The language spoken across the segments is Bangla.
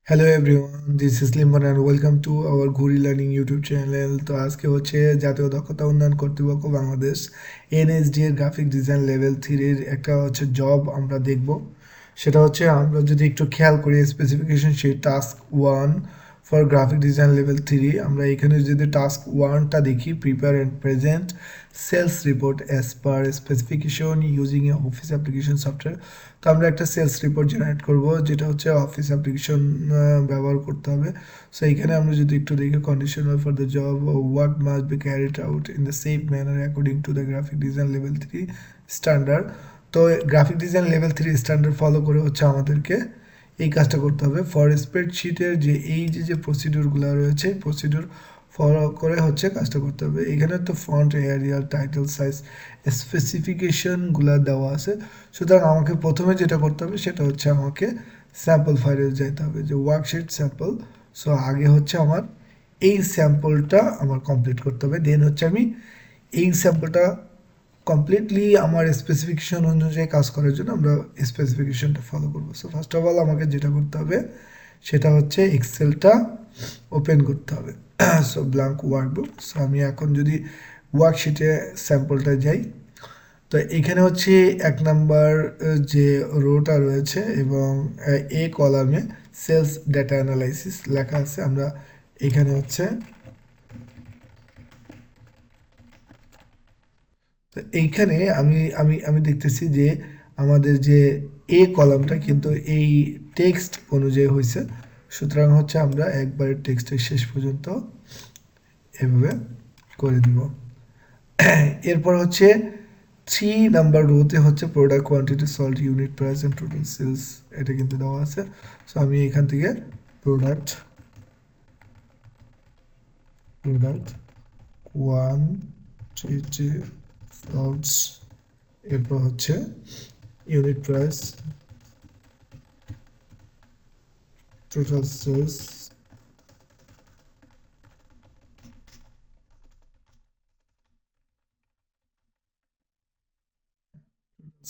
Hello everyone, this is Limon and welcome to our ঘুরি লার্নিং ইউটিউব চ্যানেল। তো আজকে হচ্ছে জাতীয় দক্ষতা উন্নয়ন কর্তৃপক্ষ বাংলাদেশ এনএসডি এর গ্রাফিক ডিজাইন লেভেল থ্রির একটা হচ্ছে জব আমরা দেখব। সেটা হচ্ছে আমরা যদি একটু খেয়াল করি specification sheet task one for graphic design level three, আমরা এখানে যদি টাস্ক ওয়ানটা দেখি, prepare and present sales report as per specification using a office application software. তো আমরা একটা সেলস রিপোর্ট জেনারেট করব, যেটা হচ্ছে অফিস অ্যাপ্লিকেশন ব্যবহার করতে হবে। সো এখানে আমরা যদি একটু দেখি, conditional for the job what must be carried out in the same manner according to the graphic design level three standard. তো graphic design level three standard follow করে হচ্ছে আমাদেরকে এই কাজটা করতে হবে। ফর স্প্রেডশিটের যে এই যে প্রসিডিউরগুলো রয়েছে, প্রসিডিউর ফলো করে হচ্ছে কাজটা করতে হবে। এখানে তো ফন্ট, এরিয়াল, টাইটেল, সাইজ স্পেসিফিকেশনগুলো দেওয়া আছে। সুতরাং আমাকে প্রথমে যেটা করতে হবে সেটা হচ্ছে আমাকে স্যাম্পল ফাইলে যেতে হবে, যে ওয়ার্কশিট স্যাম্পল। সো আগে হচ্ছে আমার এই স্যাম্পলটা আমার কমপ্লিট করতে হবে, দেন হচ্ছে আমি এই স্যাম্পলটা কমপ্লিটলি আমার স্পেসিফিকেশন অনুযায়ী কাজ করার জন্য আমরা স্পেসিফিকেশনটা ফলো করবো। সো ফার্স্ট অফ অল আমাকে যেটা করতে হবে সেটা হচ্ছে এক্সেলটা ওপেন করতে হবে। So blank workbook. সো আমি এখন যদি ওয়ার্কশিটে স্যাম্পলটা যাই, তো এখানে হচ্ছে এক নাম্বার যে রোটা রয়েছে এবং এ কলামে সেলস ডেটা অ্যানালাইসিস লেখা আছে। আমরা এখানে হচ্ছে, তো এইখানে আমি আমি আমি দেখতেছি যে আমাদের যে এ কলামটা কিন্তু এই টেক্সট অনুযায়ী হয়েছে। সুতরাং হচ্ছে আমরা একবারে টেক্সটের শেষ পর্যন্ত এভাবে করে দিব। এরপর হচ্ছে থ্রি নাম্বার রোতে হচ্ছে product quantity, sold, unit price and total sales, এটা কিন্তু দেওয়া আছে। সো আমি এখান থেকে প্রোডাক্ট প্রোডাক্ট কোয়ান্টিটি, সল্টস, এরপর হচ্ছে unit price, total sales,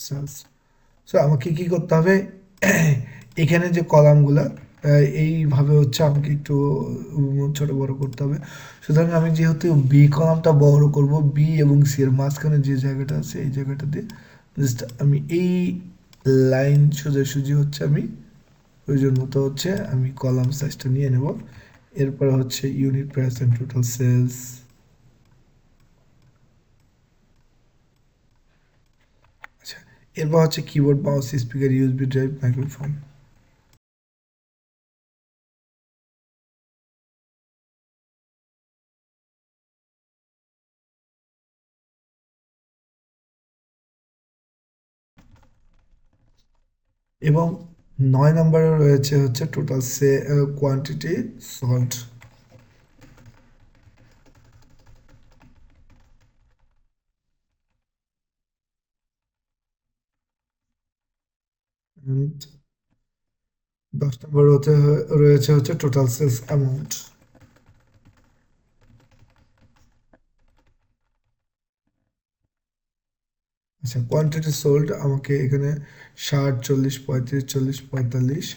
sales. So আমাকে কি করতে হবে, এখানে যে কলামগুলা এইভাবে হচ্ছে আমাকে একটু ছোট বড় করতে হবে। সুতরাং আমি যেহেতু বি কলামটা বড় করব, বি এবং সি এর মাঝখানে যে জায়গাটা আছে এই জায়গাটাতে জাস্ট আমি এই লাইন সোজাসুজি হচ্ছে আমি প্রয়োজন মতো হচ্ছে আমি কলাম সাইজটা নিয়ে নেব। এরপর হচ্ছে unit price and total sales. আচ্ছা, এরপর হচ্ছে keyboard, mouse, speaker, USB drive, microphone. এবং ৯ নম্বরে রয়েছে হচ্ছে টোটাল কোয়ান্টিটি, সল্ট। And ১০ নম্বর হতে রয়েছে হচ্ছে টোটাল সেলস অ্যামাউন্ট। আচ্ছা, কোয়ান্টিটি সোল্ড আমাকে এখানে ৬০, ৪০, ৩৫, ৪০, ৪৫।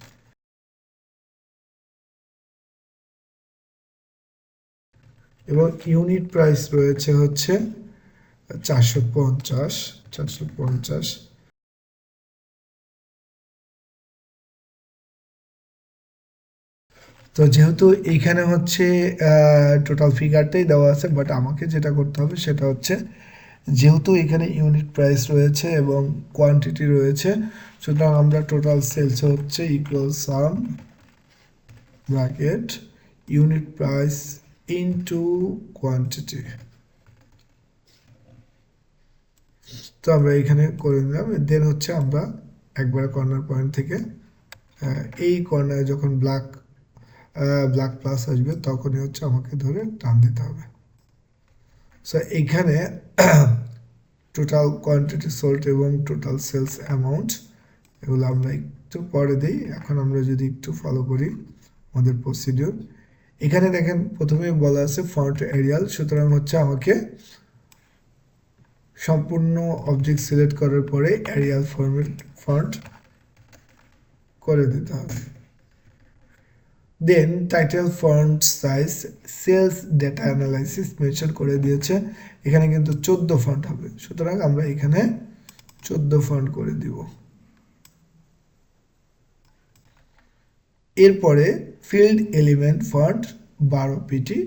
এবং ইউনিট প্রাইস রয়েছে হচ্ছে ৪৫০, ৪৫০। তো যেহেতু এইখানে হচ্ছে টোটাল ফিগারটাই দেওয়া আছে, বাট আমাকে যেটা করতে হবে সেটা হচ্ছে, যেহেতু এখানে ইউনিট প্রাইস রয়েছে এবং কোয়ান্টিটি রয়েছে, সুতরাং আমরা টোটাল সেলস হচ্ছে ইকুয়াল সাম bracket unit price into quantity. তো আমরা এখানে করে নিলাম। দেন হচ্ছে আমরা একবার কর্নার পয়েন্ট থেকে এই কর্নারে যখন ব্ল্যাক ব্ল্যাক প্লাস আসবে তখনই হচ্ছে আমাকে ধরে টান দিতে হবে। সো এইখানে টোটাল কোয়ান্টিটি সোল্ড এবং টোটাল সেলস অ্যামাউন্ট এগুলো আমরা একটু পরে দিই। এখন আমরা যদি একটু ফলো করি আমাদের প্রসিডিউর, এখানে দেখেন প্রথমে বলা আছে ফন্ট এরিয়াল। সুতরাং হচ্ছে আমাকে সম্পূর্ণ অবজেক্ট সিলেক্ট করার পরে এরিয়াল ফন্ট করে দিতে হবে। Then title font size sales data analysis mention করে দিয়েছে, এখানে কিন্তু 14 ফন্ট হবে, সুতরাং আমরা এখানে 14 ফন্ট করে দিব। এরপরে field element font 12 PT.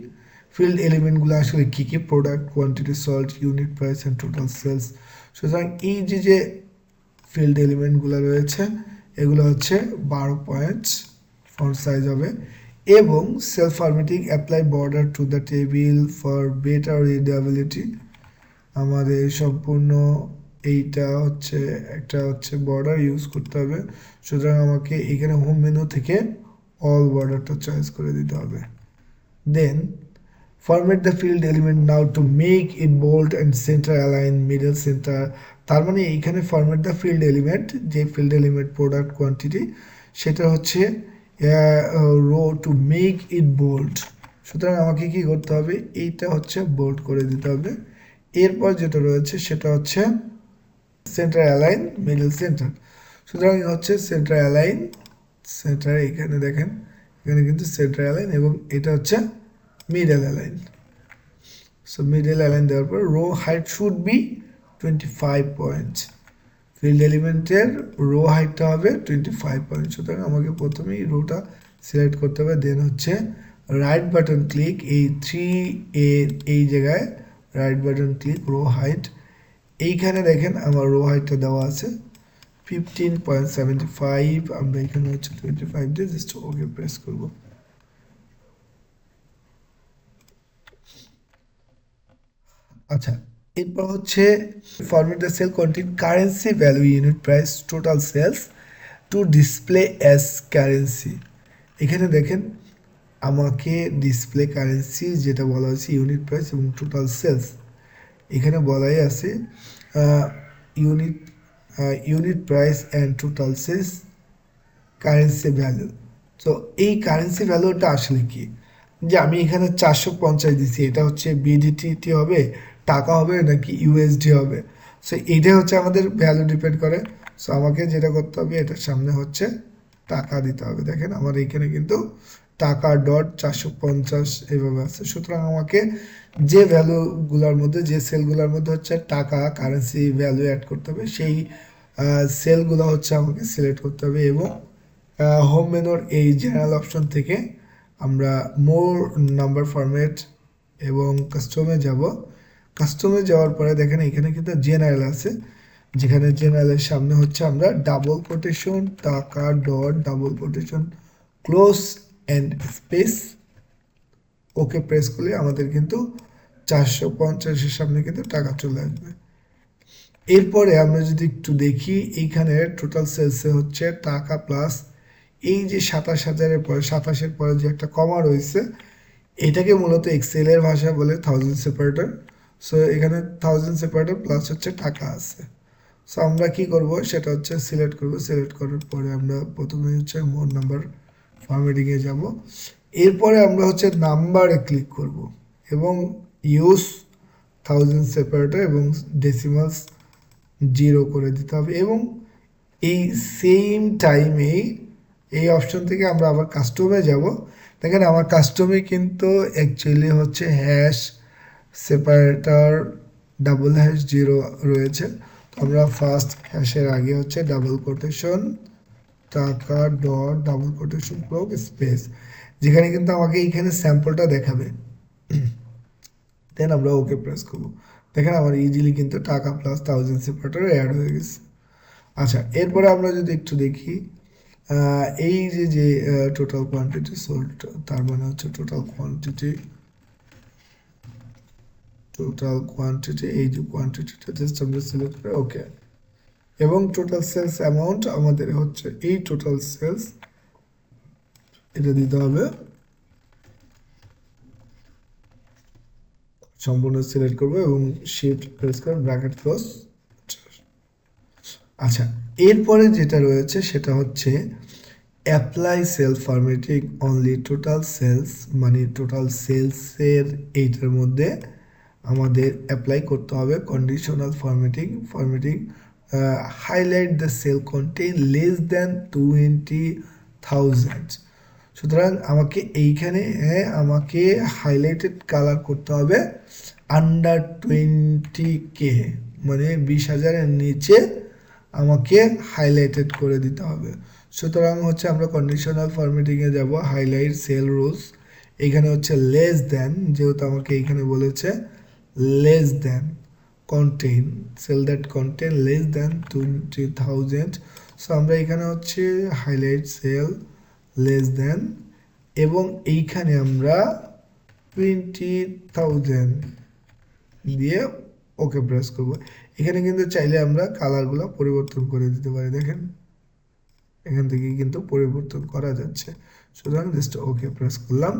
Field এলিমেন্টগুলো আসলে কী কী, product, quantity, sold, unit price and total sales. সুতরাং এই যে ফিল্ড এলিমেন্টগুলো রয়েছে এগুলো হচ্ছে 12 পয়েন্টস ফন্ট সাইজ হবে। এবং self formatting apply border to the table for better readability, আমাদের সম্পূর্ণ এইটা হচ্ছে একটা হচ্ছে বর্ডার ইউজ করতে হবে, সুতরাং আমাকে এখানে হোম মেনু থেকে অল বর্ডারটা চয়েস করে দিতে হবে। Then format the field element now to make it bold and centre align middle centre. তার মানে এইখানে ফরম্যাট দ্য ফিল্ড এলিমেন্ট, যে ফিল্ড এলিমেন্ট প্রোডাক্ট কোয়ান্টিটি সেটা হচ্ছে row to make it bold, সুতরাং আমাকে কি করতে হবে, এইটা হচ্ছে বোল্ড করে দিতে হবে। এরপর যেটা রয়েছে সেটা হচ্ছে সেন্টার অ্যালাইন মিডল সেন্টার, সুতরাং হচ্ছে সেন্টার অ্যালাইন সেন্টার, এখানে দেখেন এখানে কিন্তু সেন্টার অ্যালাইন এবং এটা হচ্ছে middle align. So middle align দেওয়ার পর row height should be 25 points, field এলিমেন্টের রো হাইটটা হবে 25 পয়েন্ট, সুতরাং আমাকে প্রথমেই রোটা সিলেক্ট করতে হবে। দেন হচ্ছে রাইট বাটন ক্লিক, এই 3 এর এই জায়গায় right button click, row height, এইখানে দেখেন আমার রো হাইটটা দেওয়া আছে 15.75, আমরা এখানে হচ্ছে 25 দিয়ে জাস্ট ওকে প্রেস করব। আচ্ছা, এরপর হচ্ছে format the cell contain currency value unit price total sales to display as currency. এখানে দেখেন আমাকে ডিসপ্লে কারেন্সি যেটা বলা হয়েছে ইউনিট প্রাইস এবং টোটাল সেলস, এখানে বলাই আছে unit price and total sales currency value. তো এই কারেন্সি ভ্যালুটা আসলে কি, যে আমি এখানে 450 দিচ্ছি, এটা হচ্ছে বিডিটি হবে, টাকা হবে নাকি ইউএসডি হবে, সো এইটাই হচ্ছে আমাদের ভ্যালু ডিপেন্ড করে। সো আমাকে যেটা করতে হবে এটার সামনে হচ্ছে টাকা দিতে হবে। দেখেন আমার এইখানে কিন্তু টাকা ডট 450 এইভাবে আছে, সুতরাং আমাকে যে ভ্যালুগুলোর মধ্যে, যে সেলগুলোর মধ্যে হচ্ছে টাকা কারেন্সি ভ্যালু অ্যাড করতে হবে সেই সেলগুলো হচ্ছে আমাকে সিলেক্ট করতে হবে। এবং হোম মেনুর এই জেনারেল অপশন থেকে আমরা মোর নাম্বার ফরম্যাট এবং কাস্টমে যাব। কাস্টমে যাওয়ার পরে দেখেন এখানে কিন্তু জেনারেল আছে, যেখানে জেনারেলের সামনে হচ্ছে আমরা ডাবল কোটেশন টাকা dot double quotation close and space okay press করলে আমাদের কিন্তু 450-এর সামনে কিন্তু টাকা চলে আসবে। এরপরে আমরা যদি একটু দেখি এইখানে টোটাল সেলসে হচ্ছে টাকা প্লাস এই যে 27,000-এর পরে 27-এর পরে যে একটা কমা রয়েছে, এটাকে মূলত এক্সেলের ভাষায় বলে 1000 সেপারেটর। সো এখানে 1000 সেপারেটর প্লাস হচ্ছে টাকা আছে। সো আমরা কি করব সেটা হচ্ছে সিলেক্ট করব, সিলেক্ট করার পরে আমরা প্রথমে হচ্ছে মোর নাম্বার ফরম্যাটিংয়ে যাব। এরপরে আমরা হচ্ছে নাম্বারে ক্লিক করব এবং ইউজ 1000 সেপারেটর এবং ডেসিমালস 0 করে দিতে হবে। এবং এই সেম টাইমেই এই অপশন থেকে আমরা আবার কাস্টমে যাব। দেখেন আমার কাস্টমে কিন্তু অ্যাকচুয়ালি হচ্ছে হ্যাশ সেপারেটর ডাবল হ্যাশ 0 রয়েছে। তো আমরা ফার্স্ট হ্যাশের আগে হচ্ছে ডাবল কোটেশন টাকা dot double quotation cloak space, যেখানে কিন্তু আমাকে এইখানে স্যাম্পলটা দেখাবে। দেন আমরা ওকে প্রেস করব। দেখেন আমার ইজিলি কিন্তু টাকা প্লাস 1000 সেপারেটর অ্যাড হয়ে গেছে। আচ্ছা, এরপরে আমরা যদি একটু দেখি এই যে টোটাল কোয়ান্টিটি সোল্ড, তার মানে হচ্ছে টোটাল কোয়ান্টিটি এই যে কোয়ান্টিটিটা জাস্ট আমরা সিলেক্ট করে ওকে। এবং টোটাল সেলস অ্যামাউন্ট আমাদের হচ্ছে এই টোটাল সেলস এটা দিতে হবে, সম্পূর্ণ সিলেক্ট করবো এবং শিফট প্রেস করে ব্র্যাকেট ক্লোজ। আচ্ছা, এরপরে যেটা রয়েছে সেটা হচ্ছে apply cell formatting only total sales, মানে টোটাল সেলসের এইটার মধ্যে আমাদের অ্যাপ্লাই করতে হবে conditional formatting highlight the cell contain less than 20,000। সুতরাং আমাকে এইখানে আমাকে হাইলাইটেড কালার করতে হবে আন্ডার 20K, মানে 20,000-এর নিচে আমাকে হাইলাইটেড করে দিতে হবে। সুতরাং হচ্ছে আমরা কন্ডিশনাল ফরম্যাটিংয়ে যাব, হাইলাইট সেল রুলস, এখানে হচ্ছে লেস দেন, যেহেতু আমাকে এখানে বলেছে less than contain, cell that contain less than 20,000। So আমরা এখানে হচ্ছে হাইলাইট সেল লেস দেন, এবং এইখানে আমরা 20,000 দিয়ে ওকে প্রেস করব। এখানে কিন্তু চাইলে আমরা কালারগুলো পরিবর্তন করে দিতে পারি, দেখেন এখান থেকে কিন্তু পরিবর্তন করা যাচ্ছে। সুতরাং জাস্ট ওকে প্রেস করলাম।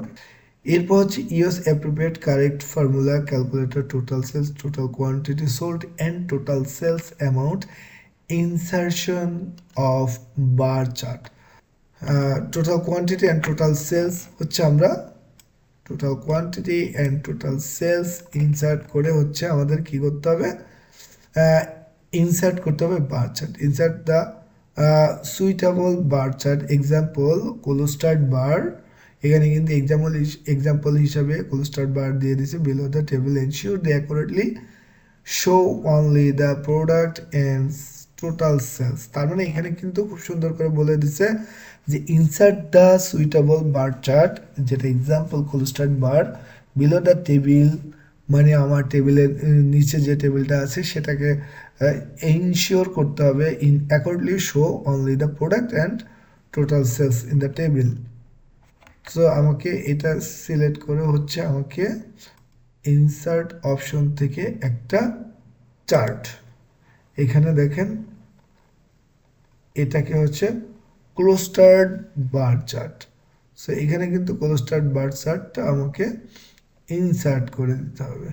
এরপর হচ্ছে use appropriate correct formula calculator total sales, total quantity sold and total sales amount, insertion of bar chart. Total quantity and total sales হচ্ছে আমরা total quantity and total sales insert করে হচ্ছে আমাদের কি করতে হবে, ইনসার্ট করতে হবে bar chart. Insert the suitable bar chart, example clustered bar, এখানে কিন্তু এক্সাম্পল হিসাবে কোলোস্টার্ট বার দিয়ে দিছে, below the table ensure they accurately show only the product and total sales. তার মানে এখানে কিন্তু খুব সুন্দর করে বলে দিছে যে insert the suitable bar chart, যেটা example clustered bar, below the table, মানে আমার টেবিলের নিচে যে টেবিলটা আছে সেটাকে ইনশিওর করতে হবে in accordingly show only the product and total sales in the table. So আমাকে এটা সিলেক্ট করে হচ্ছে আমাকে ইনসার্ট অপশন থেকে একটা চার্ট, এখানে দেখেন এটাকে হচ্ছে ক্লোস্টার্ড বার চার্ট। সো এখানে কিন্তু ক্লোস্টার্ড বার চার্টটা আমাকে ইনসার্ট করে দিতে হবে।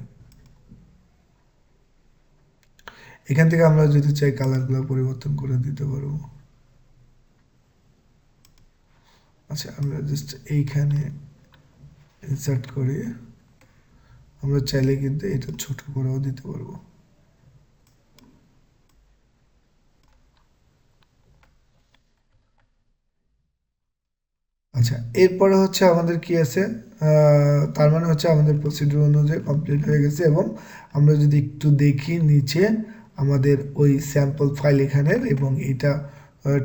এখান থেকে আমরা যদি চাই কালারগুলো পরিবর্তন করে দিতে পারবো। আচ্ছা, আমরা জাস্ট এইখানে ইনসার্ট করে আমরা চাইলে কিন্তু এটা ছোট করেও দিতে পারবো। আচ্ছা, এরপরে হচ্ছে আমাদের কি আছে, তার মানে হচ্ছে আমাদের প্রসিডিউর অনুযায়ী কমপ্লিট হয়ে গেছে। এবং আমরা যদি একটু দেখি নিচে আমাদের ওই স্যাম্পল ফাইল এখানের, এবং এটা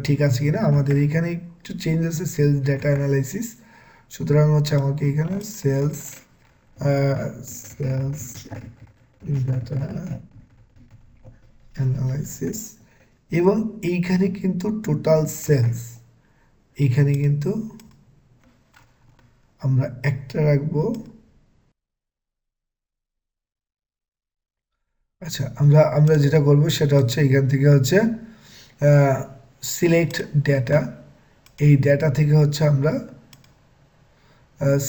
ঠিক আছে কিনা, আমাদের এখানে একটু চেঞ্জ আছে, সেলস ডেটা অ্যানালাইসিস। সুতরাং হচ্ছে আমাকে এখানে সেলস সেলস ডেটা অ্যানালাইসিস, এবং এইখানে কিন্তু টোটাল সেলস, এইখানে কিন্তু আমরা একটা রাখবো। আচ্ছা, আমরা আমরা যেটা করব সেটা হচ্ছে এখান থেকে হচ্ছে সিলেক্ট ডেটা, এই ডেটা থেকে হচ্ছে আমরা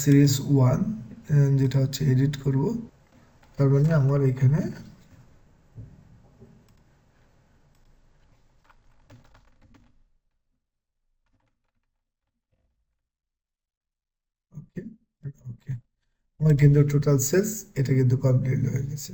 সিরিজ 1 যেটা হচ্ছে এডিট করব। তার মানে আমার এখানে ওকে ওকে, আমার কিন্তু টোটাল সেলস এটা কিন্তু কমপ্লিট হয়ে গেছে।